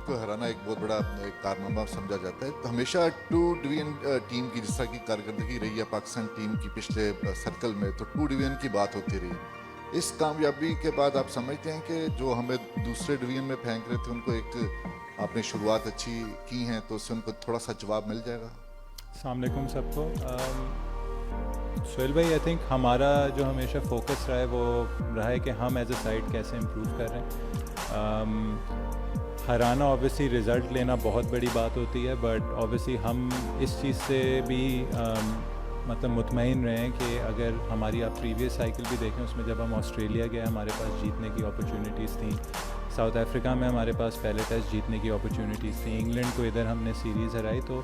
को हराना एक बहुत बड़ा कारनामा समझा जाता है। तो हमेशा टू डिवीजन टीम की जिस तरह की कारकर्दगी रही है पाकिस्तान टीम की पिछले सर्कल में, तो टू डिवीजन की बात होती रही। इस कामयाबी के बाद आप समझते हैं कि जो हमें दूसरे डिवीजन में फेंक रहे थे उनको एक आपने शुरुआत अच्छी की है तो उससे उनको थोड़ा सा जवाब मिल जाएगा? अस्सलाम वालेकुम सबको। सोहेल भाई, आई थिंक हमारा जो हमेशा फोकस रहा है वो रहा है कि हम एज अ साइड कैसे इम्प्रूव कर रहे हैं। हराना ऑब्वियसली रिज़ल्ट लेना बहुत बड़ी बात होती है, बट ऑब्वियसली हम इस चीज़ से भी मतलब मुतमईन रहे हैं कि अगर हमारी आप प्रीवियस साइकिल भी देखें, उसमें जब हम ऑस्ट्रेलिया गए हमारे पास जीतने की अपॉर्चुनिटीज़ थी, साउथ अफ्रीका में हमारे पास पहले टेस्ट जीतने की अपॉर्चुनिटीज़ थी, इंग्लैंड को इधर हमने सीरीज़ हराई। तो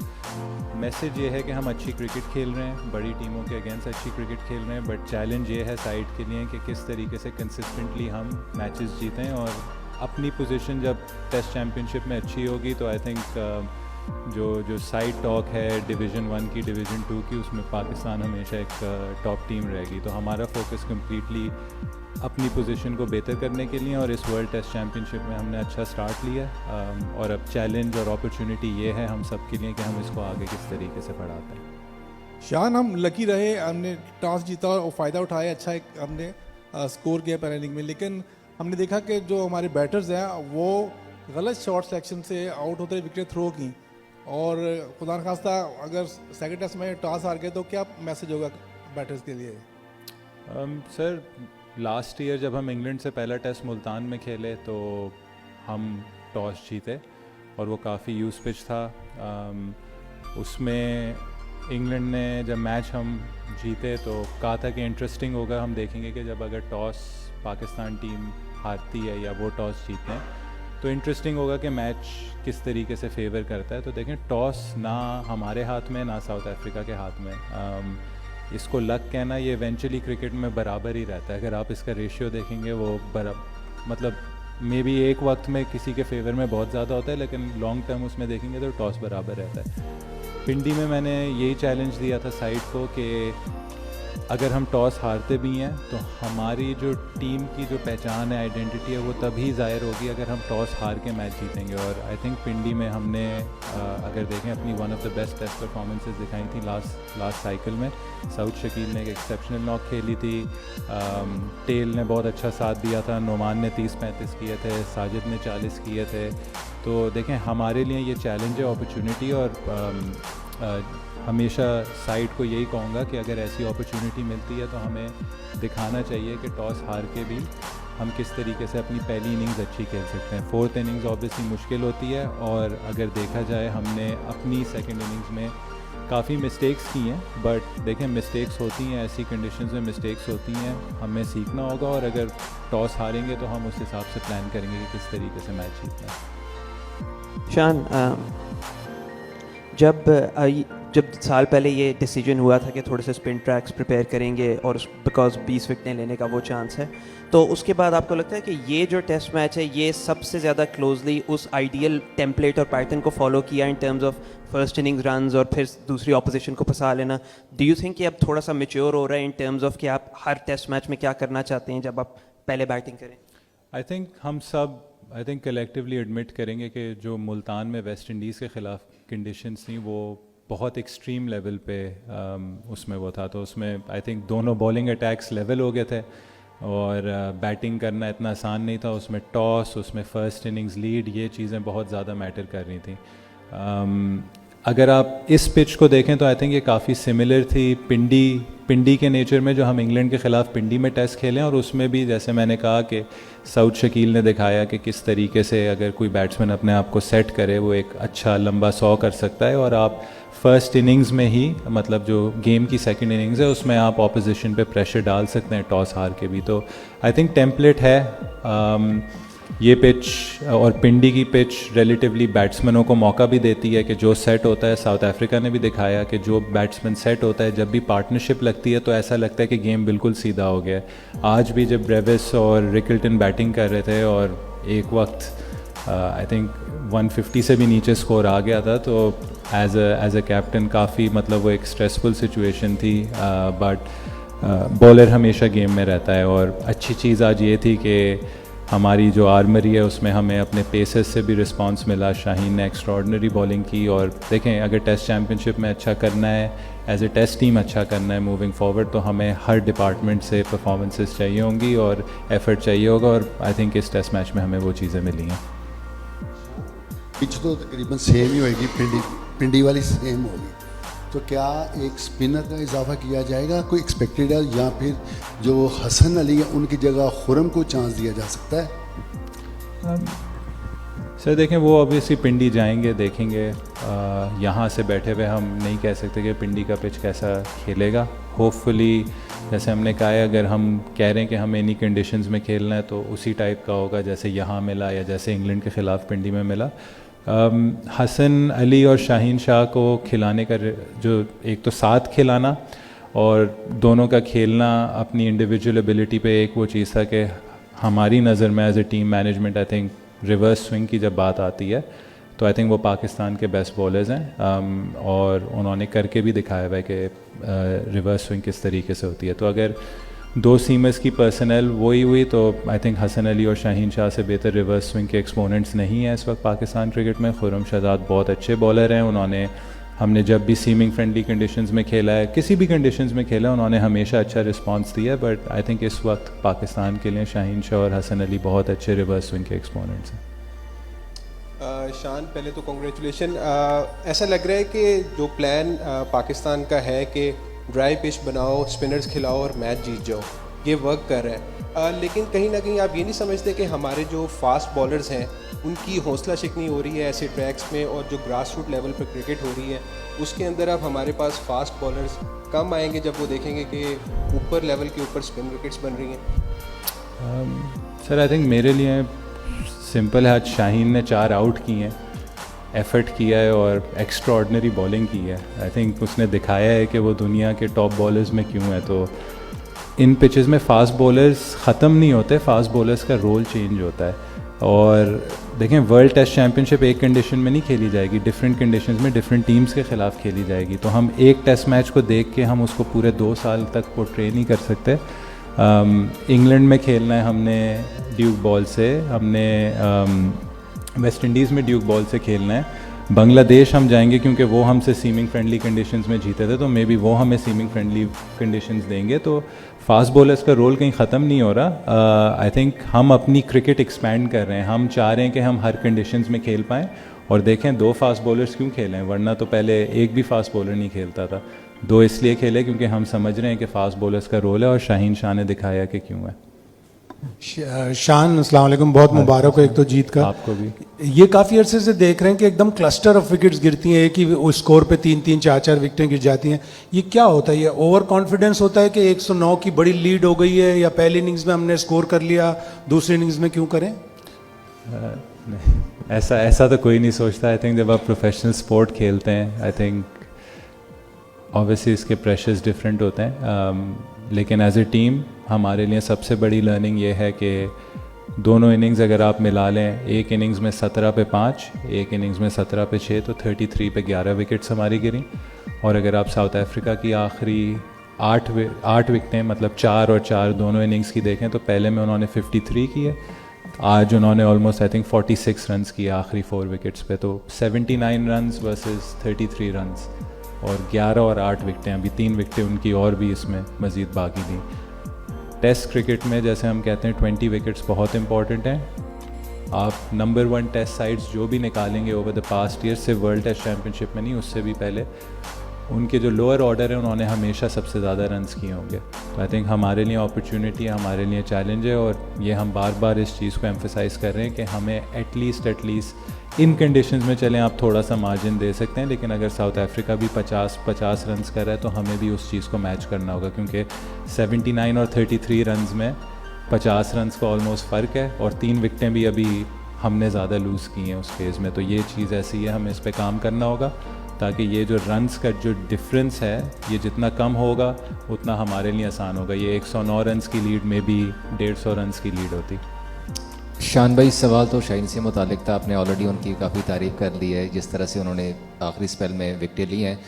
मैसेज ये है कि हम अच्छी क्रिकेट खेल रहे हैं, बड़ी टीमों के अगेंस्ट अच्छी क्रिकेट खेल रहे हैं, बट चैलेंज ये है साइड के लिए कि किस तरीके से कंसिस्टेंटली हम मैचेस जीतें और अपनी पोजीशन जब टेस्ट चैम्पियनशिप में अच्छी होगी तो आई थिंक जो साइड टॉक है डिवीज़न 1 की, डिवीज़न 2 की, उसमें पाकिस्तान हमेशा एक टॉप टीम रहेगी। तो हमारा फोकस कम्प्लीटली अपनी पोजीशन को बेहतर करने के लिए, और इस वर्ल्ड टेस्ट चैम्पियनशिप में हमने अच्छा स्टार्ट लिया और अब चैलेंज और अपॉर्चुनिटी ये है हम सब के लिए कि हम इसको आगे किस तरीके से बढ़ाते हैं। शान, हम लकी रहे, हमने टॉस जीता और फ़ायदा उठाया, अच्छा एक हमने स्कोर किया पहले इनिंग में, लेकिन हमने देखा कि जो हमारे बैटर्स हैं वो गलत शॉट सिलेक्शन से आउट होते विकेट थ्रो की, और खुदा न खास्ता अगर सेकंड टेस्ट में टॉस हार गए तो क्या मैसेज होगा बैटर्स के लिए? सर, लास्ट ईयर जब हम इंग्लैंड से पहला टेस्ट मुल्तान में खेले तो हम टॉस जीते और वो काफ़ी यूज पिच था। उसमें इंग्लैंड ने जब मैच हम जीते तो कहा था कि इंटरेस्टिंग होगा, हम देखेंगे कि जब अगर टॉस पाकिस्तान टीम हारती है या वो टॉस जीतते हैं तो इंटरेस्टिंग होगा कि मैच किस तरीके से फेवर करता है। तो देखें, टॉस ना हमारे हाथ में ना साउथ अफ्रीका के हाथ में। इसको लक कहना ये इवेंचुअली क्रिकेट में बराबर ही रहता है। अगर आप इसका रेशियो देखेंगे वो मतलब मे बी एक वक्त में किसी के फेवर में बहुत ज़्यादा होता है, लेकिन लॉन्ग टर्म उसमें देखेंगे तो टॉस बराबर रहता है। पिंडी में मैंने यही चैलेंज दिया था साइड को कि अगर हम टॉस हारते भी हैं तो हमारी जो टीम की जो पहचान है, आइडेंटिटी है, वो तभी ज़ाहिर होगी अगर हम टॉस हार के मैच जीतेंगे। और आई थिंक पिंडी में हमने अगर देखें अपनी one of the best test performances दिखाई थी लास्ट साइकिल में। साउथ शकील ने एक एक्सेप्शनल नॉक खेली थी, टेल ने बहुत अच्छा साथ दिया था, नोमान ने 30-35 किए थे, साजिद ने 40 किए थे। तो देखें, हमारे लिए ये चैलेंज है, अपॉर्चुनिटी, और हमेशा साइड को यही कहूँगा कि अगर ऐसी अपॉर्चुनिटी मिलती है तो हमें दिखाना चाहिए कि टॉस हार के भी हम किस तरीके से अपनी पहली इनिंग्स अच्छी खेल सकते हैं। फोर्थ इनिंग्स ऑब्वियसली मुश्किल होती है, और अगर देखा जाए हमने अपनी सेकंड इनिंग्स में काफ़ी मिस्टेक्स की हैं, बट देखें मिस्टेक्स होती हैं, ऐसी कंडीशंस में मिस्टेक्स होती हैं, हमें सीखना होगा, और अगर टॉस हारेंगे तो हम उस हिसाब से प्लान करेंगे कि किस तरीके से मैच जीतना है। शान, जब साल पहले ये डिसीजन हुआ था कि थोड़े से स्पिन ट्रैक्स प्रिपेयर करेंगे और बिकॉज 20 विकेटें लेने का वो चांस है, तो उसके बाद आपको लगता है कि ये जो टेस्ट मैच है ये सबसे ज़्यादा क्लोजली उस आइडियल टेम्पलेट और पैटर्न को फॉलो किया in terms of first innings runs और फिर दूसरी ऑपोजिशन को फंसा लेना? डू यू थिंक कि अब थोड़ा सा मेच्योर हो रहा है इन टर्म्स ऑफ कि आप हर टेस्ट मैच में क्या करना चाहते हैं जब आप पहले बैटिंग करें? आई थिंक हम सब कलेक्टिवली एडमिट करेंगे कि जो मुल्तान में वेस्ट इंडीज़ के ख़िलाफ़ कंडीशंस थी वो बहुत एक्सट्रीम लेवल पे उसमें वो था। तो उसमें आई थिंक दोनों बॉलिंग अटैक्स लेवल हो गए थे और बैटिंग करना इतना आसान नहीं था। उसमें टॉस, उसमें फ़र्स्ट इनिंग्स लीड, ये चीज़ें बहुत ज़्यादा मैटर कर रही थी। अगर आप इस पिच को देखें तो आई थिंक ये काफ़ी सिमिलर थी पिंडी के नेचर में, जो हम इंग्लैंड के ख़िलाफ़ पिंडी में टेस्ट खेलें, और उसमें भी जैसे मैंने कहा कि साउथ शकील ने दिखाया कि किस तरीके से अगर कोई बैट्समैन अपने आप को सेट करे वो एक अच्छा लंबा 100 कर सकता है, और आप फर्स्ट इनिंग्स में ही, मतलब जो गेम की सेकंड इनिंग्स है उसमें आप ऑपोजिशन पे प्रेशर डाल सकते हैं टॉस हार के भी। तो आई थिंक टेम्पलेट है ये पिच, और पिंडी की पिच रिलेटिवली बैट्समैनों को मौका भी देती है कि जो सेट होता है, साउथ अफ्रीका ने भी दिखाया कि जो बैट्समैन सेट होता है, जब भी पार्टनरशिप लगती है तो ऐसा लगता है कि गेम बिल्कुल सीधा हो गया है। आज भी जब ब्रेविस और रिकल्टन बैटिंग कर रहे थे और एक वक्त आई थिंक 150 से भी नीचे स्कोर आ गया था, तो एज अ कैप्टन काफ़ी मतलब वो एक स्ट्रेसफुल सिचुएशन थी, बट बॉलर हमेशा गेम में रहता है। और अच्छी चीज़ आज ये थी कि हमारी जो आर्मरी है उसमें हमें अपने पेसेस से भी रिस्पांस मिला। शाहीन ने एक्स्ट्रॉर्डनरी बॉलिंग की, और देखें अगर टेस्ट चैम्पियनशिप में अच्छा करना है, एज ए टेस्ट टीम अच्छा करना है मूविंग फॉरवर्ड, तो हमें हर डिपार्टमेंट से परफॉर्मेंसेस चाहिए होंगी और एफर्ट चाहिए होगा, और आई थिंक इस टेस्ट मैच में हमें वो चीज़ें मिली हैं। पिच तो तकरीबन सेम ही होगी, पिंडी वाली सेम होगी, तो क्या एक स्पिनर का इजाफा किया जाएगा, कोई एक्सपेक्टेड है, या फिर जो हसन अली है उनकी जगह खुरम को चांस दिया जा सकता है? सर देखें, वो ऑब्वियसली पिंडी जाएंगे, देखेंगे। यहाँ से बैठे हुए हम नहीं कह सकते कि पिंडी का पिच कैसा खेलेगा। होपफुली जैसे हमने कहा है, अगर हम कह रहे हैं कि हमें इन्हीं कंडीशंस में खेलना है तो उसी टाइप का होगा जैसे यहाँ मिला या जैसे इंग्लैंड के ख़िलाफ़ पिंडी में मिला। हसन अली और शाहीन शाह को खिलाने का जो एक तो साथ खिलाना और दोनों का खेलना अपनी इंडिविजुअल एबिलिटी पे, एक वो चीज़ था कि हमारी नज़र में as a team management I think reverse swing की जब बात आती है तो आई थिंक वो पाकिस्तान के बेस्ट बॉलर्स हैं, और उन्होंने करके भी दिखाया हुआ है कि रिवर्स स्विंग किस तरीके से होती है। तो अगर दो सीमर्स की पर्सनल वही हुई तो आई थिंक हसन अली और शाहीन शाह से बेहतर रिवर्स स्विंग के एक्सपोनेंट्स नहीं हैं इस वक्त पाकिस्तान क्रिकेट में। खुर्रम शहजाद बहुत अच्छे बॉलर हैं, उन्होंने हमने जब भी सीमिंग फ्रेंडली कंडीशंस में खेला है, किसी भी कंडीशंस में खेला, उन्होंने हमेशा अच्छा रिस्पांस दिया है। बट आई थिंक इस वक्त पाकिस्तान के लिए शाहीन शाह और हसन अली बहुत अच्छे रिवर्स स्विंग के एक्सपोनेंट्स हैं। शान, पहले तो कॉन्ग्रेचुलेशन। ऐसा लग रहा है कि जो प्लान पाकिस्तान का है कि ड्राई पिच बनाओ, स्पिनर्स खिलाओ और मैच जीत जाओ, ये वर्क कर रहा है। लेकिन कहीं ना कहीं आप ये नहीं समझते कि हमारे जो फास्ट बॉलर्स हैं उनकी हौसला शिकनी हो रही है ऐसे ट्रैक्स में, और जो ग्रास रूट लेवल पर क्रिकेट हो रही है उसके अंदर अब हमारे पास फास्ट बॉलर्स कम आएंगे जब वो देखेंगे कि ऊपर लेवल के ऊपर स्पिन विकेट्स बन रही हैं? सर आई थिंक मेरे लिए सिंपल है, आज शाहीन ने 4 आउट किए हैं, एफर्ट किया है और एक्स्ट्रॉर्डनरी बॉलिंग की है। आई थिंक उसने दिखाया है कि वो दुनिया के टॉप बॉलर्स में क्यों है। तो इन पिचेस में फ़ास्ट बॉलर्स ख़त्म नहीं होते, फास्ट बॉलर्स का रोल चेंज होता है। और देखें, वर्ल्ड टेस्ट चैम्पियनशिप एक कंडीशन में नहीं खेली जाएगी, डिफरेंट कंडीशंस में डिफरेंट टीम्स के ख़िलाफ़ खेली जाएगी। तो हम एक टेस्ट मैच को देख के हम उसको पूरे 2 साल तक पोर्ट्रे नहीं कर सकते। इंग्लैंड में खेलना है हमने ड्यूक बॉल से, हमने वेस्ट इंडीज़ में ड्यूक बॉल से खेलना है, बांग्लादेश हम जाएंगे क्योंकि वो हमसे सीमिंग फ्रेंडली कंडीशंस में जीते थे, तो मे बी वो हमें सीमिंग फ्रेंडली कंडीशंस देंगे। तो फास्ट बॉलर्स का रोल कहीं ख़त्म नहीं हो रहा। आई थिंक हम अपनी क्रिकेट एक्सपैंड कर रहे हैं, हम चाह रहे हैं कि हम हर कंडीशंस में खेल पाएँ। और देखें 2 फास्ट बॉलर्स क्यों खेलें, वरना तो पहले एक भी फास्ट बॉलर नहीं खेलता था। 2 इसलिए खेले क्योंकि हम समझ रहे हैं कि फास्ट बॉलर्स का रोल है, और शाहीन शाह ने दिखाया कि क्यों है। शान, अस्सलाम वालेकुम, बहुत मुबारक हो एक तो जीत का। आपको भी। ये काफ़ी अरसे से देख रहे हैं कि एकदम क्लस्टर ऑफ विकेट्स गिरती हैं, एक ही स्कोर पे 3-3, 4-4 विकेटें गिर जाती हैं। ये क्या होता है? ये ओवर कॉन्फिडेंस होता है कि 109 की बड़ी लीड हो गई है, या पहली इनिंग्स में हमने स्कोर कर लिया, दूसरी इनिंग्स में क्यों करें? ऐसा तो कोई नहीं सोचता। आई थिंक जब आप प्रोफेशनल स्पोर्ट खेलते हैं, आई थिंक ऑब्वियसली इसके प्रेशर्स डिफरेंट होते हैं, लेकिन एज ए टीम हमारे लिए सबसे बड़ी लर्निंग ये है कि दोनों इनिंग्स अगर आप मिला लें, एक इनिंग्स में 17 पे 5, एक इनिंग्स में 17 पे 6, तो 33 पे 11 विकेट्स हमारी गिरी। और अगर आप साउथ अफ्रीका की आखिरी 8 विकेटें, मतलब 4 और 4 दोनों इनिंग्स की देखें, तो पहले में उन्होंने 53 किए, आज उन्होंने ऑलमोस्ट आई थिंक 46 रन्स किए आखिरी 4 विकेट्स पे। तो 79 रन्स वर्सेस 33 रन्स, और 11 और 8 विकेटें, अभी 3 विकेटें उनकी और भी इसमें मज़ीद बाकी थी। टेस्ट क्रिकेट में जैसे हम कहते हैं 20 विकेट्स बहुत इंपॉर्टेंट हैं। आप नंबर 1 टेस्ट साइड्स जो भी निकालेंगे ओवर द पास्ट ईयर, सिर्फ वर्ल्ड टेस्ट चैम्पियनशिप में नहीं, उससे भी पहले उनके जो लोअर ऑर्डर है उन्होंने हमेशा सबसे ज़्यादा रन्स किए होंगे। तो आई थिंक हमारे लिए अपॉर्चुनिटी है, हमारे लिए चैलेंज है, और ये हम बार बार इस चीज़ को एम्फेसाइज कर रहे हैं कि हमें एटलीस्ट इन कंडीशंस में चलें आप थोड़ा सा मार्जिन दे सकते हैं, लेकिन अगर साउथ अफ्रीका भी 50 रन्स कर रहा है तो हमें भी उस चीज़ को मैच करना होगा, क्योंकि 79 और 33 रन्स में 50 रन्स का ऑलमोस्ट फ़र्क है, और 3 विकेटें भी अभी हमने ज़्यादा लूज़ की हैं उस फेज़ में। तो ये चीज़ ऐसी है, हमें इस पर काम करना होगा ताकि ये जो रन्स का जो डिफरेंस है ये जितना कम होगा उतना हमारे लिए आसान होगा। ये 109 रन्स की लीड में भी 150 रन्स की लीड होती। शान भाई, सवाल तो शाहीन से मुतालिक था, आपने ऑलरेडी उनकी काफ़ी तारीफ़ कर ली है जिस तरह से उन्होंने आखिरी स्पेल में विकेटें ली हैं।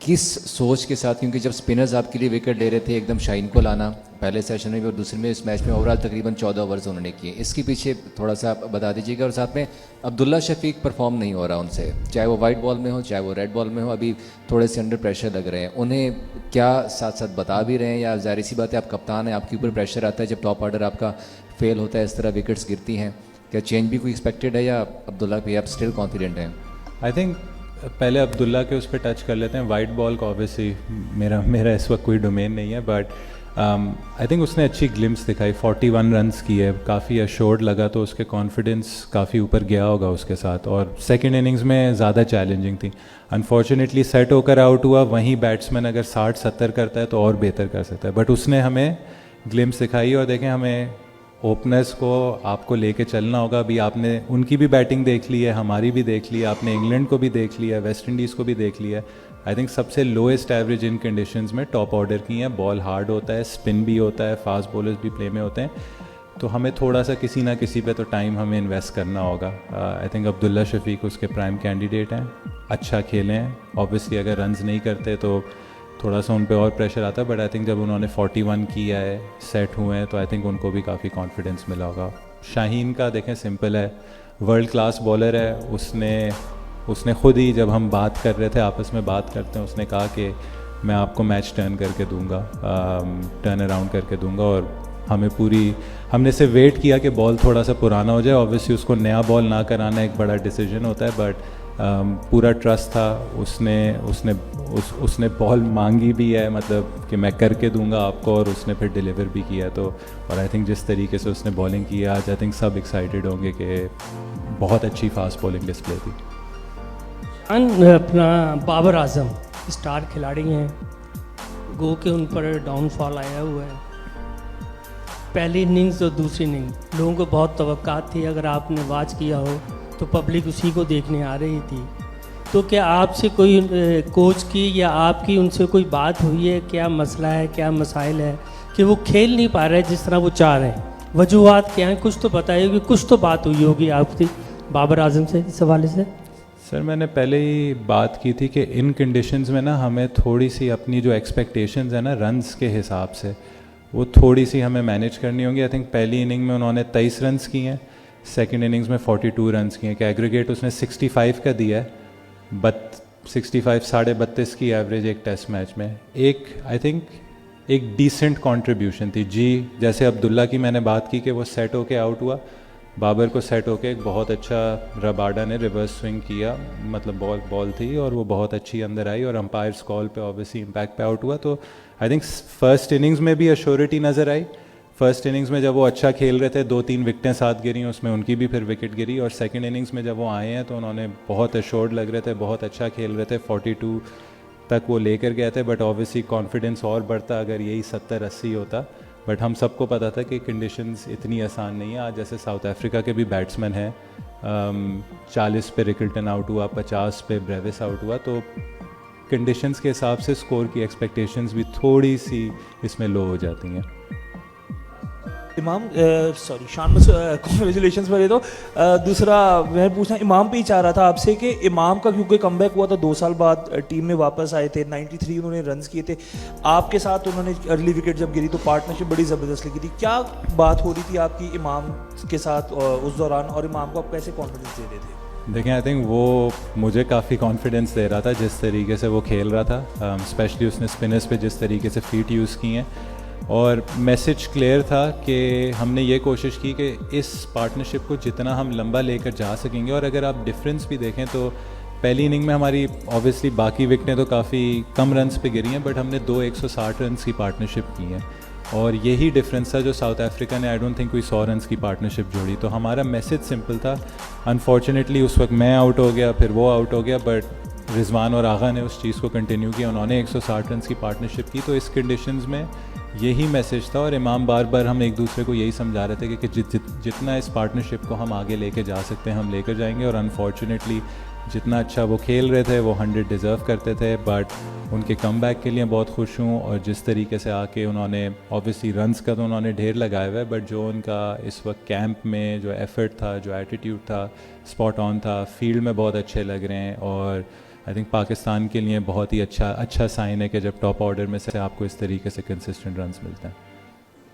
किस सोच के साथ, क्योंकि जब स्पिनर्स आपके लिए विकेट ले रहे थे, एकदम शाहीन को लाना पहले सेशन में भी और दूसरे में इस मैच में ओवरऑल तकरीबन 14 ओवर्स उन्होंने किए, इसके पीछे थोड़ा सा आप बता दीजिएगा। और साथ में अब्दुल्ला शफीक परफॉर्म नहीं हो रहा उनसे, चाहे वो वाइट बॉल में हो चाहे वो रेड बॉल में हो, अभी थोड़े से अंडर प्रेशर लग रहे हैं। उन्हें क्या साथ साथ बता भी रहे हैं, या जाहिर सी बात है आप कप्तान हैं, आपके ऊपर प्रेशर आता है जब टॉप ऑर्डर आपका फेल होता है, इस तरह विकेट्स गिरती हैं, क्या चेंज भी कोई एक्सपेक्टेड है या अब्दुल्ला पे आप स्टिल कॉन्फिडेंट हैं? आई थिंक पहले अब्दुल्ला के उस पर टच कर लेते हैं। वाइट बॉल का ऑब्वियसली मेरा इस वक्त कोई डोमेन नहीं है, बट आई थिंक उसने अच्छी ग्लिम्स दिखाई, 41 रन्स की है, काफ़ी अश्योर्ड लगा, तो उसके कॉन्फिडेंस काफ़ी ऊपर गया होगा उसके साथ। और सेकंड इनिंग्स में ज़्यादा चैलेंजिंग थी, अनफॉर्चुनेटली सेट होकर आउट हुआ। वहीं बैट्समैन अगर 60-70 करता है तो और बेहतर कर सकता है, बट उसने हमें ग्लिम्स दिखाई। और देखें, हमें ओपनर्स को आपको लेके चलना होगा। अभी आपने उनकी भी बैटिंग देख ली है, हमारी भी देख ली है, आपने इंग्लैंड को भी देख लिया, वेस्ट इंडीज़ को भी देख लिया। आई थिंक सबसे लोएस्ट एवरेज इन कंडीशंस में टॉप ऑर्डर की हैं। बॉल हार्ड होता है, स्पिन भी होता है, फास्ट बॉलर्स भी प्ले में होते हैं, तो हमें थोड़ा सा किसी ना किसी पे तो टाइम हमें इन्वेस्ट करना होगा। आई थिंक अब्दुल्ला शफीक उसके प्राइम कैंडिडेट हैं, अच्छा खेले हैं। ऑब्वियसली अगर रन्स नहीं करते तो थोड़ा सा उन पे और प्रेशर आता है, बट आई थिंक जब उन्होंने 41 किया है, सेट हुए हैं, तो आई थिंक उनको भी काफ़ी कॉन्फिडेंस मिला होगा। शाहीन का देखें, सिंपल है, वर्ल्ड क्लास बॉलर है। उसने खुद ही, जब हम बात कर रहे थे, आपस में बात करते हैं, उसने कहा कि मैं आपको मैच टर्न करके दूंगा, टर्न अराउंड करके दूंगा। और हमने सिर्फ वेट किया कि बॉल थोड़ा सा पुराना हो जाए। ऑब्वियसली उसको नया बॉल ना कराना एक बड़ा डिसीजन होता है, बट पूरा ट्रस्ट था। उसने बॉल मांगी भी है, मतलब कि मैं करके दूंगा आपको, और उसने फिर डिलीवर भी किया। तो और आई थिंक जिस तरीके से उसने बॉलिंग की आज, आई थिंक सब एक्साइटेड होंगे कि बहुत अच्छी फास्ट बॉलिंग डिस्प्ले थी। अपना बाबर आजम स्टार खिलाड़ी हैं, गो के उन पर डाउनफॉल आया हुआ है। पहली इनिंग्स और दूसरी इनिंग लोगों को बहुत तवक्कात थी, अगर आपने वॉच किया हो तो पब्लिक उसी को देखने आ रही थी। तो क्या आपसे कोई कोच की या आपकी उनसे कोई बात हुई है, क्या मसला है, क्या मसाइल है कि वो खेल नहीं पा रहे जिस तरह वो चाह रहे हैं? वजूहात क्या हैं, कुछ तो बताइए, कुछ तो बात हुई होगी आपकी बाबर आजम से इस हवाले से। सर, मैंने पहले ही बात की थी कि इन कंडीशंस में ना हमें थोड़ी सी अपनी जो एक्सपेक्टेशंस है ना रन्स के हिसाब से, वो थोड़ी सी हमें मैनेज करनी होगी। आई थिंक पहली इनिंग में उन्होंने 23 रन्स किए हैं, सेकंड इनिंग्स में 42 रन्स किए हैं, कि एग्रीगेट उसने 65 का दिया है, 65 32.5 की एवरेज एक टेस्ट मैच में। आई थिंक एक डिसेंट कंट्रीब्यूशन थी जी। जैसे अब्दुल्ला की मैंने बात की कि वो सेट होके आउट हुआ, बाबर को सेट होके एक बहुत अच्छा रबाडा ने रिवर्स स्विंग किया, मतलब बॉल थी और वो बहुत अच्छी अंदर आई, और अंपायर्स कॉल पे ऑब्वियसली इम्पैक्ट पे आउट हुआ। तो आई थिंक फर्स्ट इनिंग्स में भी अश्योरिटी नज़र आई। फर्स्ट इनिंग्स में जब वो अच्छा खेल रहे थे, 2-3 विकेटें साथ गिरी, उसमें उनकी भी फिर विकेट गिरी। और सेकंड इनिंग्स में जब वो आए हैं तो उन्होंने बहुत अश्योर्ड लग रहे थे, बहुत अच्छा खेल रहे थे, 42 तक वो लेकर गए थे। बट ऑब्वियसली कॉन्फिडेंस और बढ़ता अगर यही 70-80 होता। बट हम सबको पता था कि कंडीशंस इतनी आसान नहीं है। आज जैसे साउथ अफ्रीका के भी बैट्समैन हैं, 40 पे रिकल्टन आउट हुआ, 50 पे ब्रेविस आउट हुआ, तो कंडीशंस के हिसाब से स्कोर की एक्सपेक्टेशंस भी थोड़ी सी इसमें लो हो जाती हैं। इमाम शान, कॉन्ग्रेचुलेशंस पहले तो। दूसरा मैं पूछना इमाम पे ही चाह रहा था आपसे कि इमाम का क्योंकि कमबैक हुआ था 2 साल बाद, टीम में वापस आए थे, 93 उन्होंने रन्स किए थे, आपके साथ उन्होंने अर्ली विकेट जब गिरी तो पार्टनरशिप बड़ी ज़बरदस्त लगी थी। क्या बात हो रही थी आपकी इमाम के साथ उस दौरान, और इमाम को आप कैसे कॉन्फिडेंस दे रहे थे? देखें, आई थिंक वो मुझे काफ़ी कॉन्फिडेंस दे रहा था जिस तरीके से वो खेल रहा था, स्पेशली उसने स्पिनर्स पे जिस तरीके से फीट यूज़ की हैं। और मैसेज क्लियर था कि हमने ये कोशिश की कि इस पार्टनरशिप को जितना हम लंबा लेकर जा सकेंगे। और अगर आप डिफरेंस भी देखें तो पहली इनिंग में हमारी ऑब्वियसली बाकी विकेटें तो काफ़ी कम रन्स पे गिरी हैं, बट हमने 2 160 रन्स की पार्टनरशिप की हैं। और यही डिफरेंस था जो साउथ अफ्रीका ने आई डोंट थिंक कोई 100 रन्स की पार्टनरशिप जोड़ी। तो हमारा मैसेज सिंपल था। अनफॉर्चुनेटली उस वक्त मैं आउट हो गया, फिर वो आउट हो गया, बट रिजवान और आगा ने उस चीज़ को कंटिन्यू किया, उन्होंने 160 रन्स की पार्टनरशिप की। तो इस कंडीशंस में यही मैसेज था। और इमाम बार बार हम एक दूसरे को यही समझा रहे थे कि जितना इस पार्टनरशिप को हम आगे लेके जा सकते हैं हम लेकर जाएंगे। और अनफॉर्चुनेटली जितना अच्छा वो खेल रहे थे वो 100 डिज़र्व करते थे, बट उनके कमबैक के लिए बहुत खुश हूँ। और जिस तरीके से आके उन्होंने ऑब्वियसली रन्स का तो उन्होंने ढेर लगाया हुआ है, बट जो उनका इस वक्त कैंप में जो एफर्ट था, जो एटीट्यूड था, स्पॉट ऑन था, फील्ड में बहुत अच्छे लग रहे हैं। और आई थिंक पाकिस्तान के लिए बहुत ही अच्छा साइन है कि जब टॉप ऑर्डर में से आपको इस तरीके से कंसिस्टेंट रन्स मिलते हैं.